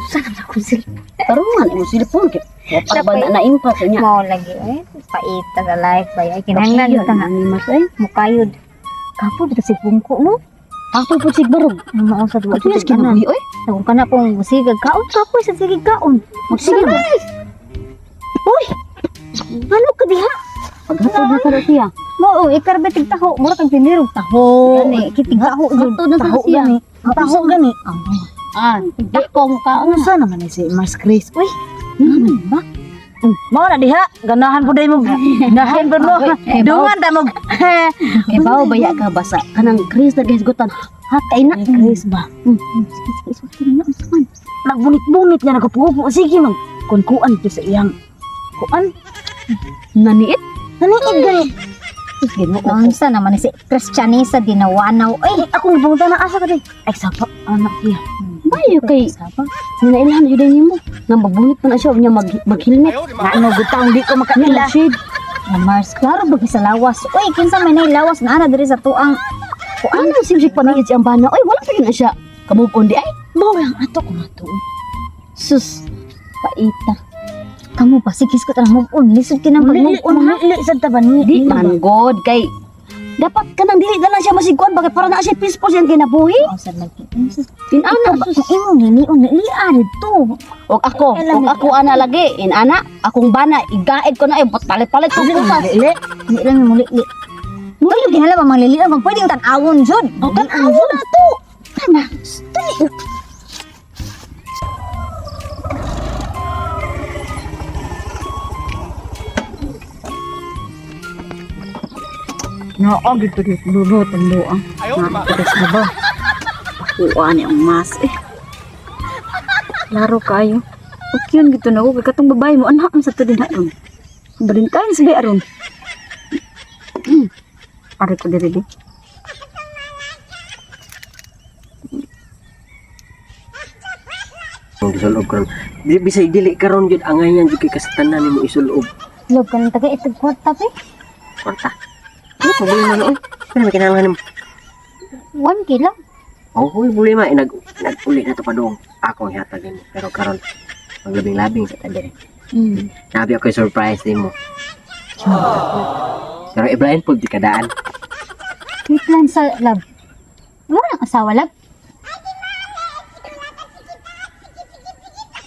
Sana na ko sila. Tarungan mo silipon kay. Wa pa na impas niya. Mau lagi paita sa life ba ay kinahanglan ta nga ni mas ay. mukayod. Kapo dito si bungko no. Ako po sigbarog. Mao sa duwa Ato yes kinabuhi oy. Kung kana pong musigag kaon kapoy sa sigig kaon. Magsige ba? Uy. Ano ka diha? Paghatod na sa siya. Mo ikarbetig taho, mura kang tinirog taho. Gani kitig taho jud. Hatod na sa Taho siya. gani. Taho gani. Di ko ka Ano sa naman ni si Mars Chris? Uy. ba? Mao na diha, ganahan po day mo. Ganahan po mo. Dungan ta mo. Kay bao baya ka basa kanang Chris na gisgutan. Ha kay na Chris ba? Nagbunit-bunit niya nagapupo. Sige mang kunkuan to sa iyang kuan. Naniit? Naniit gani. Sige mo. Unsa naman ni si Christianisa dinawanaw. Ay, Ako nabunta na asa ka day. Ay sapa anak niya. Bayo kay ninailhan yun din mo. Nang magbunit pa na siya niya mag-helmet. ano gutang di ko makaila. Shade. Mars, klaro ba sa lawas? Uy, kinsa may nailawas na ana diri sa tuang. Ano simsik pa niya siyang bana? Oy, wala pa rin na siya. Kamupon di ay. Bawa lang ato ko matuon. Sus, paita. Kamu pa sikis ko tanang move on. Lisod kinang pag-move on ha. Lili sa taban ni. Di man god kay dapat ka nang dili na lang siya masiguan bakit para na siya peaceful siyang kinabuhi. Oh, sad lagi. Inana Sus, imo nini on nilian to. og ako ana lagi inana akong bana igaid ko na ay palit-palit ko bukas. Dili lang mo lili. Muli gihala ba manglili ang pwedeng tan-awon jud. O kan awo na to. Kana. Oo, gitu dulu tendo ang. Nakakares na ba? Pakuha niya ang mas eh. Laro kayo. Okay yun gitu na ako. Katong babae mo, anak mo sa to din haron. Balintayin sa aron. Ari ko diri di. Isulob karon. Di bisay dili karon jud angay yan jud kay kasatanan nimo isulob. Log kan taga itag kwarta pe. Kwarta. Ano problema no? Pero may kinahanglan nimo. 1 kilo. Oh, huy problema nag-uli na to pa dong. Ako ang hatag nimo. Pero karon maglabing-labing sa tabi. Sabi ako surprise nimo. Pero Ibrahim pud di kadaan. May plan sa lab. Wala nang asawa lab.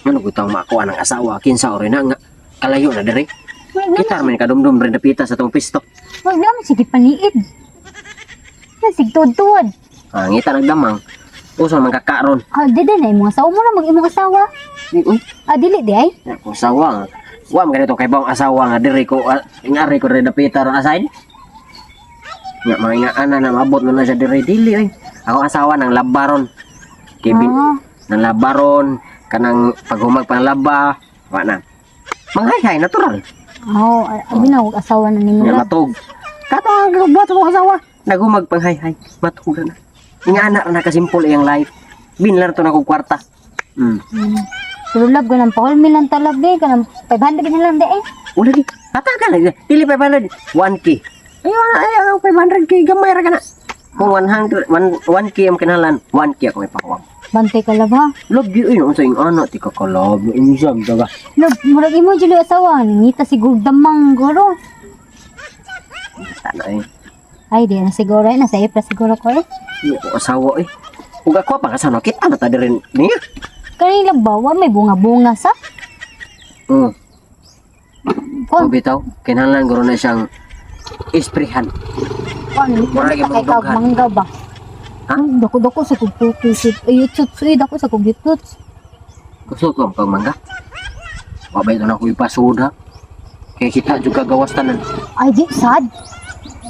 Ano gutang makuha ng asawa kinsa ori na nga kalayo na diri. Kita man kadumdum rin napita sa tong pisto. Wag naman sige paniid. Sige tuod-tuod. Ngita nagdamang. Usa man kakaron. Dede na imong asawa mo na mag-imong asawa. Dili di ay. Kung asawa, wa man ganito kay bawang asawa nga diri ko ingari ko rin napita ron aside. Nga mga ana na mabot na siya diri dili ay. Ako asawa ng labaron. Kibin ng labaron kanang paghumag panglaba, wa na. Manghay-hay natural. Abi na wag asawa na nimo Nga lab. matug. Kato ang buhat mo asawa. Naghumag panghay-hay, matug na. Nga anak na kasimpol iyang life. Binlar to na kong kwarta. Pero lab ganang pa mi lang talab di kanang 500 na lang di eh. Udah di, katakan aja. Dili 500, 1K. Ayo 500K gamay ra kana. Kung 1K ang kinalan, 1K ako may pakuwang. Bantay ka lab ha. Love you yun sa iyong anak, di ka kalab. Inisag daga. Lab murag imo jud asawa ngita siguro damang guro. Tana eh. Ay di na siguro na sa ipra siguro ko eh. Hindi ko asawa eh. Kung ako pa kasano, kita na ta rin niya. Kanila bawa may bunga-bunga sa. Kung Kon bitaw, kinalan guro na siyang isprihan. Murag yung kay kag dughan. mangga ba. Ha? Dako-dako sa kumputut. YouTube suy dako sa kumputut. Gusto ko ang pagmangga. Wabay ito na ko ipasuda. Kaya kita juga gawas tanan. Ay di sad.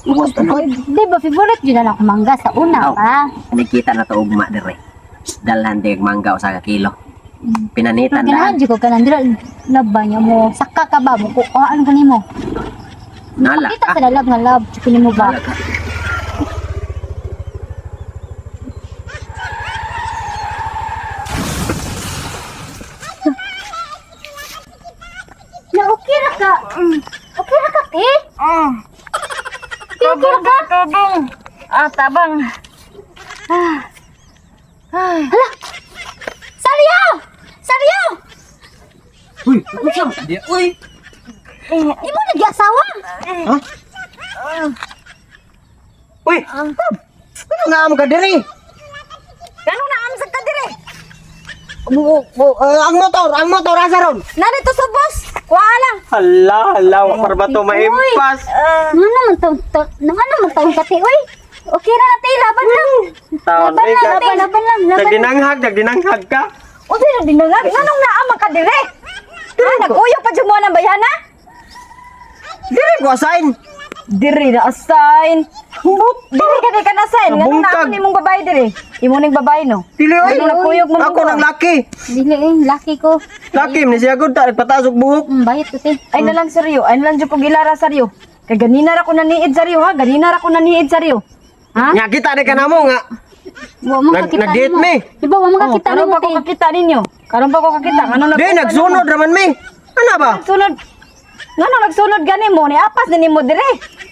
Gawas tanan. Oy, di ba favorite jud na ako mangga sa una Aw. pa. Nakita na to ugma dire. Dalhan di mangga usa ka kilo. Pinanitan Ganahan daan. jud ko kanang dira laba niya mo. Saka ka ba mo kuhaan ko nimo. Nala Kita ka. sa lab nga lab jud nimo ba. Nala ka. Na okay ra ka. Okay ra ka te. Okay ra ka. Tabang. Tabang. Hala. Sali Uy, usang dia. Uy. Imo nag-asawa. Ha? Uy. Ano nga mo ka diri? Ganun na am sa kadire. Ang motor asa ron. Narito sa boss. Kuha lang. Hala, wa para ba to maimpas? Ano man taon kati, oy. Okay na natin, laban lang. Taon Laban lang, laban lang, laban lang. Nagdinanghag ka. O sino dinangag? Ganun na am ang kadire. Nag-uyo pa dyan mo ng bayana? Diri ko asign. Diri na assign. Diri ka na assign. Ganun na Nabungkag. ako ni mong babae diri. Imo ning babae no. Dili oy. Ano nagkuyog mo Ako nang laki. Dili, laki ko. Laki ni siya gud ta patasok buhok. Bayot ko, te. Ay na lang seryo. Ay na lang dyan ko gilara seryo. Kay ganina ra ko naniid seryo ha. Ganina ra ko naniid seryo. Ha? Nya kita de kanamo nga. Wa mo kakita Nag-date mo. me. Di ba, wa mo kakita Karon mo, pa ko te. kakita ninyo. Karon pa ko kakita. Ano Di nagsunod raman mi. Ano ba? Nagsunod. Ngano nagsunod gani mo ni apas na nimo dire.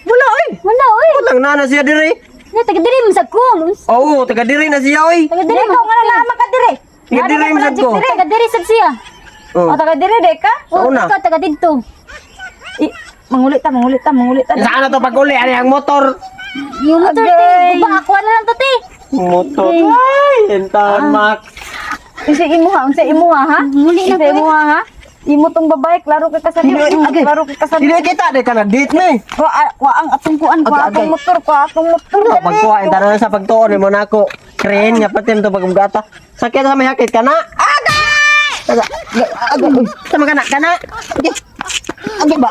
Wala oy. Wala, oy. Walang nana siya diri. Na, taga diri mo sa ko. Oo, taga diri na siya oy. Taga Dire diri ko mo. nga na ka dire. Taga diri mo sad ko. Taga diri sad siya. Oh. O taga dire de ka? Oh, Una. ikaw, taga dito. Mangulit ta. Saan na to paguli ani ang motor? Yung motor, te. Agay. Buba, ako na lang to, te. Motor. Ay, entahan Max. Unsa imo ha? Muli na Unsa ko, imo ha? Imo tong babae klaro kay kasabyo. Agay. Klaro kay kasabyo. Dili kita de kana date me. Wa ang atong kuan, wa Agay, atong motor, wa atong motor. Pagkuha enta na sa pagtuon mo nako. Kren nga patim to pagmugata. Sakit sa may hakit kana. Agay. Agay. Sama kana kana. Agay ba?